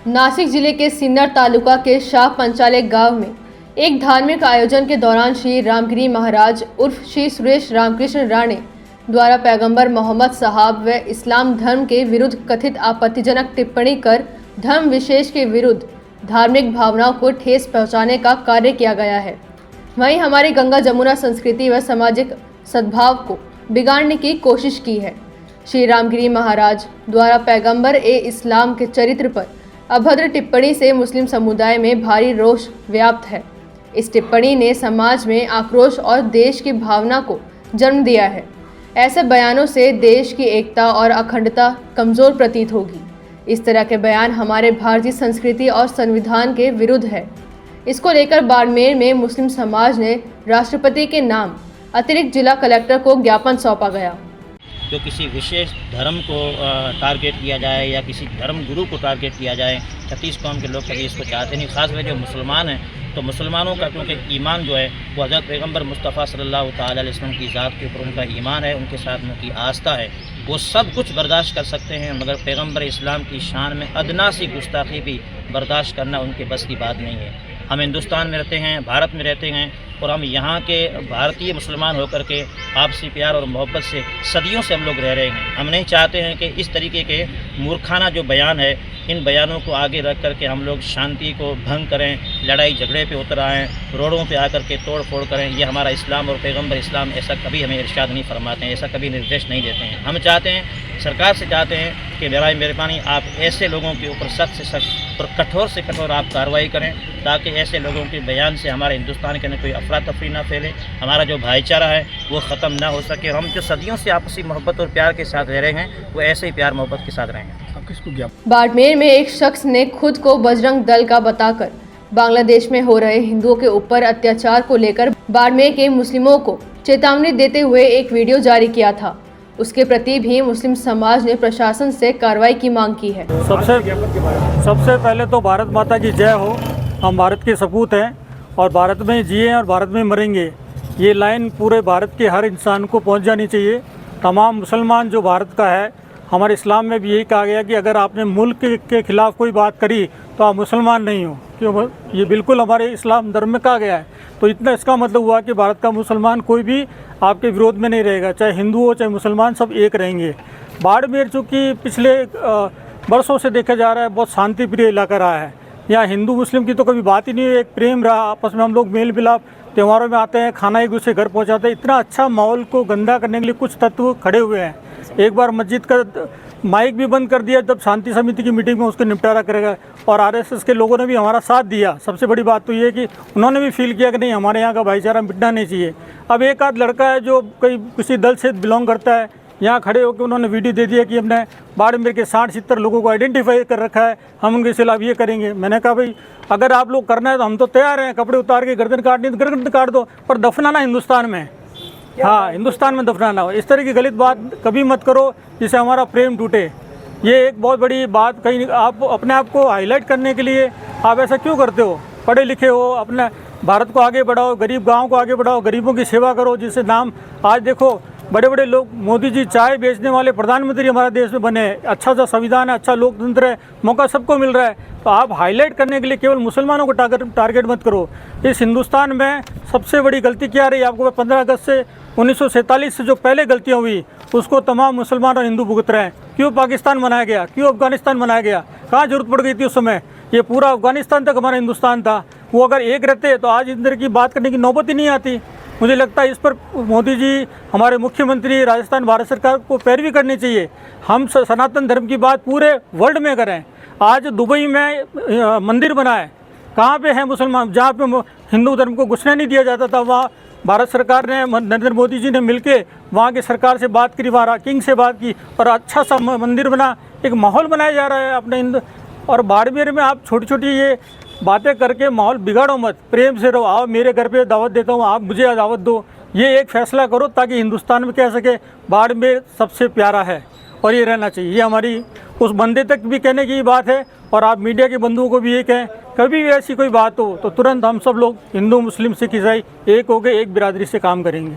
नासिक जिले के सिन्नर तालुका के शाह पंचाले गांव में एक धार्मिक आयोजन के दौरान श्री रामगिरी महाराज उर्फ श्री सुरेश रामकृष्ण राणे द्वारा पैगंबर मोहम्मद साहब व इस्लाम धर्म के विरुद्ध कथित आपत्तिजनक टिप्पणी कर धर्म विशेष के विरुद्ध धार्मिक भावनाओं को ठेस पहुंचाने का कार्य किया गया है। वहीं हमारी गंगा जमुना संस्कृति व सामाजिक सद्भाव को बिगाड़ने की कोशिश की है। श्री रामगिरी महाराज द्वारा पैगंबर इस्लाम के चरित्र पर अभद्र टिप्पणी से मुस्लिम समुदाय में भारी रोष व्याप्त है। इस टिप्पणी ने समाज में आक्रोश और देश की भावना को जन्म दिया है। ऐसे बयानों से देश की एकता और अखंडता कमज़ोर प्रतीत होगी। इस तरह के बयान हमारे भारतीय संस्कृति और संविधान के विरुद्ध है। इसको लेकर बाड़मेर में मुस्लिम समाज ने राष्ट्रपति के नाम अतिरिक्त जिला कलेक्टर को ज्ञापन सौंपा गया। जो किसी विशेष धर्म को टारगेट किया जाए या किसी धर्म गुरु को टारगेट किया जाए, 36 कौम के लोग कभी इसको चाहते नहीं। ख़ासकर जो मुसलमान हैं, तो मुसलमानों का क्योंकि ईमान जो है वो हज़रत पैगंबर मुस्तफ़ा सल्लल्लाहु ताला अलैहि वसल्लम की ज़ात के ऊपर उनका ईमान है, उनके साथ उनकी आस्था है। वो सब कुछ बर्दाश्त कर सकते हैं, मगर पैगंबर इस्लाम की शान में अदना सी गुस्ताखी भी बर्दाश्त करना उनके बस की बात नहीं है। हम हिंदुस्तान में रहते हैं, भारत में रहते हैं, और हम यहाँ के भारतीय मुसलमान होकर के आपसी प्यार और मोहब्बत से सदियों से हम लोग रह रहे हैं। हम नहीं चाहते हैं कि इस तरीके के मूर्खाना जो बयान है, इन बयानों को आगे रख कर के हम लोग शांति को भंग करें, लड़ाई झगड़े पे उतर आएँ, रोडों पे आकर के तोड़ फोड़ करें। ये हमारा इस्लाम और पैगंबर इस्लाम ऐसा कभी हमें इरशाद नहीं फरमाते हैं, ऐसा कभी निर्देश नहीं देते हैं। हम चाहते हैं, सरकार से चाहते हैं कि बराए मेहरबानी आप ऐसे लोगों के ऊपर सख्त से सख्त और कठोर से कठोर आप कार्रवाई करें, ताकि ऐसे लोगों के बयान से हमारे हिंदुस्तान के अंदर कोई अफरा तफरी ना फैले, हमारा जो भाईचारा है वो ख़त्म ना हो सके। हम जो सदियों से आपसी मोहब्बत और प्यार के साथ रह रहे हैं, वो ऐसे ही प्यार मोहब्बत के साथ रहेंगे। बाड़मेर में एक शख्स ने खुद को बजरंग दल का बताकर बांग्लादेश में हो रहे हिंदुओं के ऊपर अत्याचार को लेकर बाड़मेर के मुस्लिमों को चेतावनी देते हुए एक वीडियो जारी किया था। उसके प्रति भी मुस्लिम समाज ने प्रशासन से कार्रवाई की मांग की है। सबसे पहले तो भारत माता की जय हो। हम भारत के सपूत हैं और भारत में जिए और भारत में मरेंगे। ये लाइन पूरे भारत के हर इंसान को पहुंच जानी चाहिए। तमाम मुसलमान जो भारत का है, हमारे इस्लाम में भी यही कहा गया कि अगर आपने मुल्क के खिलाफ़ कोई बात करी तो आप मुसलमान नहीं हो, क्यों? ये बिल्कुल हमारे इस्लाम धर्म में कहा गया है। तो इतना इसका मतलब हुआ कि भारत का मुसलमान कोई भी आपके विरोध में नहीं रहेगा, चाहे हिंदू हो चाहे मुसलमान, सब एक रहेंगे। बाड़मेर चूँकि पिछले वर्षों से देखा जा रहा है बहुत शांति प्रिय इलाका रहा है। यहाँ हिंदू मुस्लिम की तो कभी बात ही नहीं है, एक प्रेम रहा, आपस में हम लोग मेल मिलाप, त्योहारों में आते हैं, खाना एक दूसरे घर पहुँचाते हैं। इतना अच्छा माहौल को गंदा करने के लिए कुछ तत्व खड़े हुए हैं। एक बार मस्जिद का माइक भी बंद कर दिया, जब शांति समिति की मीटिंग में उसको निपटारा करेगा। और आरएसएस के लोगों ने भी हमारा साथ दिया। सबसे बड़ी बात तो ये है कि उन्होंने भी फील किया कि नहीं, हमारे यहाँ का भाईचारा मिटना नहीं चाहिए। अब एक आध लड़का है जो किसी दल से बिलोंग करता है, यहाँ खड़े होकर उन्होंने वीडियो दे दिया कि हमने बाड़मेर के 60-70 लोगों को आइडेंटिफाई कर रखा है, हम उनके खिलाफ ये करेंगे। मैंने कहा भाई अगर आप लोग करना है तो हम तो तैयार हैं, कपड़े उतार के गर्दन काटनी तो गर्दन काट दो, पर दफनाना हिंदुस्तान में, हाँ हिंदुस्तान में दफनाना हो। इस तरह की गलत बात कभी मत करो जिससे हमारा प्रेम टूटे। ये एक बहुत बड़ी बात, कहीं आप अपने आप को हाईलाइट करने के लिए आप ऐसा क्यों करते हो? पढ़े लिखे हो, अपने भारत को आगे बढ़ाओ, गरीब गाँव को आगे बढ़ाओ, गरीबों की सेवा करो, जिससे नाम आज देखो बड़े बड़े लोग, मोदी जी चाय बेचने वाले प्रधानमंत्री हमारे देश में बने हैं। अच्छा सा संविधान है, अच्छा लोकतंत्र है, मौका सबको मिल रहा है। तो आप हाईलाइट करने के लिए केवल मुसलमानों को टारगेट मत करो। इस हिंदुस्तान में सबसे बड़ी गलती क्या रही आपको? 15 अगस्त से 1947 से जो पहले गलतियाँ हुई उसको तमाम मुसलमान और हिंदू भुगत रहे हैं। क्यों पाकिस्तान बनाया गया, क्यों अफगानिस्तान बनाया गया, कहाँ जरूरत पड़ गई थी उस समय? ये पूरा अफगानिस्तान तक हमारा हिंदुस्तान था। वो अगर एक रहते तो आज इधर की बात करने की नौबत ही नहीं आती। मुझे लगता है इस पर मोदी जी, हमारे मुख्यमंत्री, राजस्थान भारत सरकार को पैरवी करनी चाहिए। हम सनातन धर्म की बात पूरे वर्ल्ड में करें। आज दुबई में मंदिर बना है, कहाँ पे है मुसलमान? जहाँ पे हिंदू धर्म को घुसने नहीं दिया जाता था, वहाँ भारत सरकार ने, नरेंद्र मोदी जी ने मिलके वहाँ की सरकार से बात करी, वहाँ किंग से बात की और अच्छा सा मंदिर बना, एक माहौल बनाया जा रहा है अपने हिंदू। और बाड़मेर में आप छोटी छोटी ये बातें करके माहौल बिगाड़ो मत, प्रेम से रहो। आओ मेरे घर पे दावत देता हूँ, आप मुझे दावत दो, ये एक फैसला करो ताकि हिंदुस्तान में कह सके बाड़मेर सबसे प्यारा है और ये रहना चाहिए। ये हमारी उस बंदे तक भी कहने की बात है। और आप मीडिया के बंधुओं को भी ये कहें, कभी भी ऐसी कोई बात हो तो तुरंत हम सब लोग हिंदू मुस्लिम सिख ईसाई एक होकर एक बिरादरी से काम करेंगे।